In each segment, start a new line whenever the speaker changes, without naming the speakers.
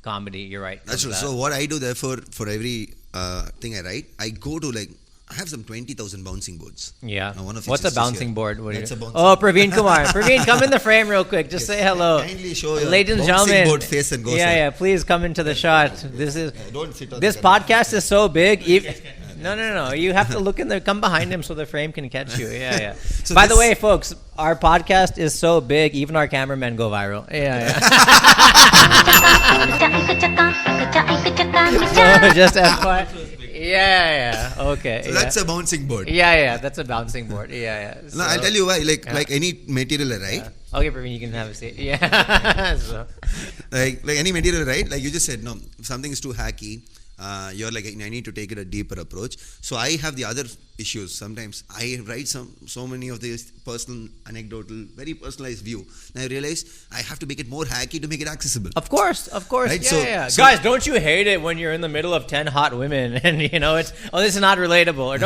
comedy. You're right.
That's true. So what I do therefore for every thing I write, I go to I have some 20,000 bouncing boards.
Yeah.
One of
What's a bouncing board?
That's a bouncing
Oh, Praveen Kumar. Praveen, come in the frame real quick. Just say hello.
Kindly show your
Ladies and
bouncing
gentlemen.
board face and go.
Yeah. Please come into the shot. This is
Don't sit on
this
the camera.
podcast is so big. No. You have to look in there. Come behind him so the frame can catch you. Yeah.
So
By the way, folks, our podcast is so big, even our cameramen go viral. Yeah. So just FYI. Yeah. Okay.
So that's a bouncing board.
Yeah. That's a bouncing board. Yeah. So,
No, I'll tell you why. Like any material I write,
yeah. Okay, Praveen, you can have a seat. Yeah. So.
like any material, right? Like you just said, no, if something is too hacky, you're like, I need to take it a deeper approach. So I have the other issues. Sometimes I write so many of these personal, anecdotal, very personalized view. And I realize I have to make it more hacky to make it accessible.
Of course.
Right?
Yeah.
So
Guys, don't you hate it when you're in the middle of 10 hot women and it's this is not relatable? Or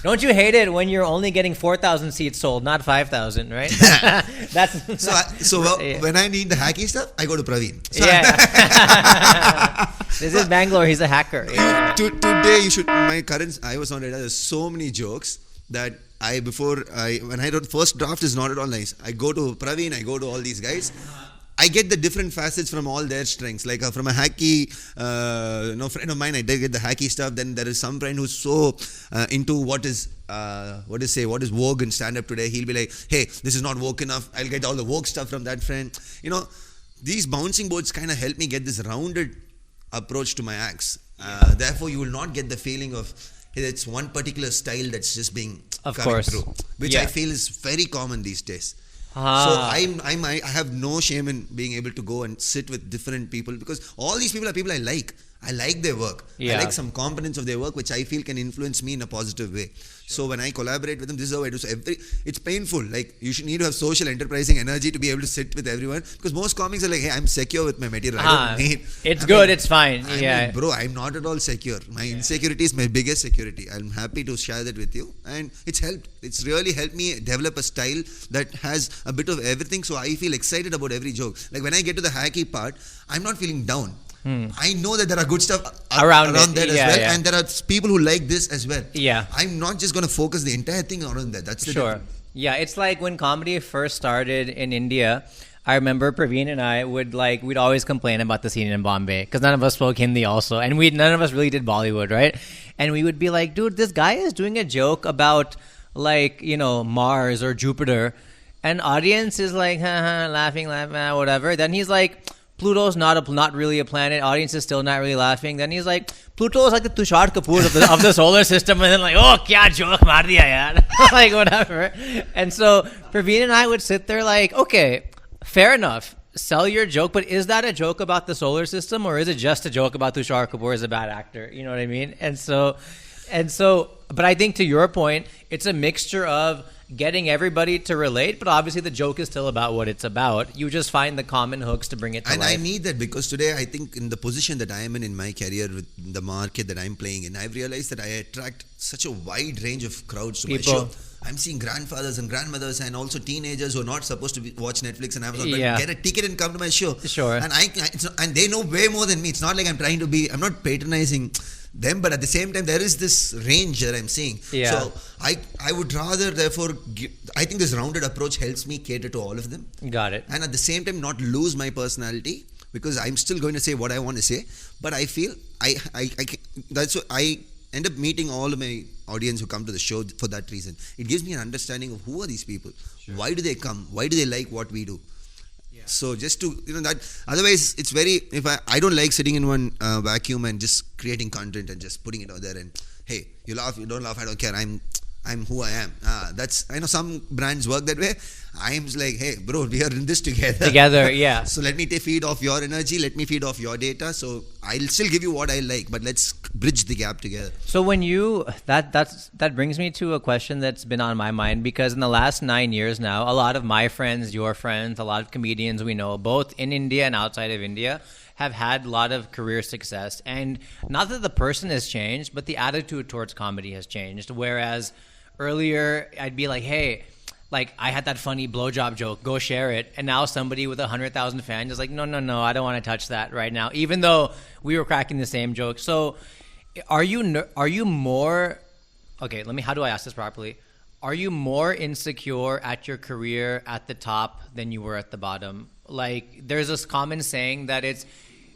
don't you hate it when you're only getting 4,000 seats sold, not 5,000, right?
When I need the hacky stuff, I go to Praveen. So
This is Bangalore. He's a hacker. Yeah.
Today I was on it. There's so many jokes that when I wrote first draft is not at all nice. I go to Praveen, I go to all these guys. I get the different facets from all their strengths. Like from a hacky, friend of mine, I did get the hacky stuff. Then there is some friend who's so into what is woke and stand up today. He'll be like, hey, this is not woke enough. I'll get all the woke stuff from that friend. These bouncing boards kind of help me get this rounded approach to my acts. Therefore, you will not get the feeling of it's one particular style that's just being coming through, which I feel is very common these days. So I have no shame in being able to go and sit with different people because all these people are people I like. I like their work. I like some components of their work which I feel can influence me in a positive way. So when I collaborate with them, this is how I do. So it's painful. Like you should need to have social enterprising energy to be able to sit with everyone because most comics are like, hey, I'm secure with my material. I don't need.
It's fine.
Bro, I'm not at all secure. My insecurity is my biggest security. I'm happy to share that with you, and it's helped. It's really helped me develop a style that has a bit of everything. So I feel excited about every joke. Like when I get to the hacky part, I'm not feeling down. I know that there are good stuff around that as well, and there are people who like this as well.
Yeah,
I'm not just going to focus the entire thing around that. That's the difference.
Yeah, it's like when comedy first started in India. I remember Praveen and I we'd always complain about the scene in Bombay because none of us spoke Hindi also, and none of us really did Bollywood, right? And we would be like, dude, this guy is doing a joke about Mars or Jupiter, and audience is like, laughing, whatever. Then he's like, Pluto's not really a planet. Audience is still not really laughing. Then he's like, Pluto is like the Tushar Kapoor of the solar system. And then like, oh, kya joke maar diya yaar. Like whatever. And so Praveen and I would sit there like, okay, fair enough. Sell your joke, but is that a joke about the solar system or is it just a joke about Tushar Kapoor as a bad actor? You know what I mean? And so, but I think to your point, it's a mixture of getting everybody to relate, but obviously the joke is still about what it's about. You just find the common hooks to bring it to life.
And I need that because today I think in the position that I am in my career with the market that I'm playing in, I've realized that I attract such a wide range of crowds to my show. I'm seeing grandfathers and grandmothers and also teenagers who are not supposed to watch Netflix and Amazon, but get a ticket and come to my show.
Sure.
And and they know way more than me. It's not like I'm not patronizing them, but at the same time there is this range that I'm seeing. So I would rather therefore I think this rounded approach helps me cater to all of them.
Got it.
And at the same time not lose my personality because I'm still going to say what I want to say, but I feel that's what I end up meeting all of my audience who come to the show for that reason. It gives me an understanding of who are these people, why do they come, why do they like what we do. So just to that, otherwise it's very, if I don't like sitting in one vacuum and just creating content and just putting it out there and hey, you laugh, you don't laugh, I don't care, I'm who I am. I know some brands work that way. I'm like, hey bro, we are in this together.
Yeah.
So let me feed off your energy, let me feed off your data, so I'll still give you what I like, but let's bridge the gap together.
So when that brings me to a question that's been on my mind, because in the last 9 years now, a lot of my friends, your friends, a lot of comedians we know, both in India and outside of India, have had a lot of career success. And not that the person has changed, but the attitude towards comedy has changed. Whereas earlier I'd be like, hey, like I had that funny blowjob joke, go share it, and now somebody with 100,000 fans is like, no, I don't want to touch that right now, even though we were cracking the same joke. So, are you more? Okay, how do I ask this properly? Are you more insecure at your career at the top than you were at the bottom? Like, there's this common saying that it's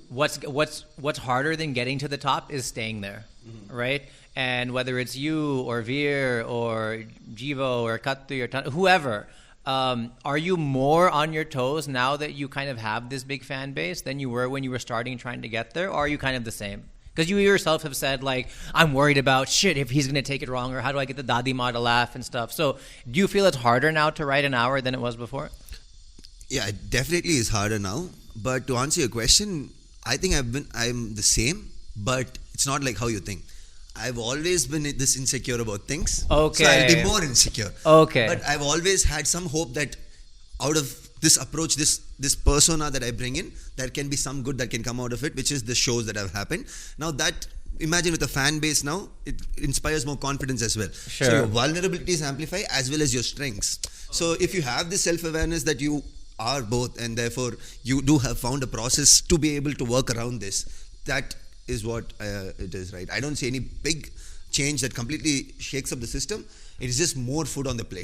what's harder than getting to the top is staying there, right? And whether it's you or Veer or Jivo or Katri or whoever, are you more on your toes now that you kind of have this big fan base than you were when you were starting trying to get there? Or are you kind of the same? Because you yourself have said, like, I'm worried about shit if he's going to take it wrong, or how do I get the Dadi Ma to laugh and stuff. So do you feel it's harder now to write an hour than it was before?
Yeah, it definitely is harder now. But to answer your question, I think I'm the same, but it's not like how you think. I've always been this insecure about things.
Okay.
So I'll be more insecure.
Okay.
But I've always had some hope that out of this approach, this persona that I bring in, there can be some good that can come out of it, which is the shows that have happened. Now that, imagine with a fan base now, it inspires more confidence as well.
Sure.
So your vulnerabilities amplify as well as your strengths. So if you have this self-awareness that you are both, and therefore you do have found a process to be able to work around this, that is what it is, right? I don't see any big change that completely shakes up the system. It is just more food on the plate.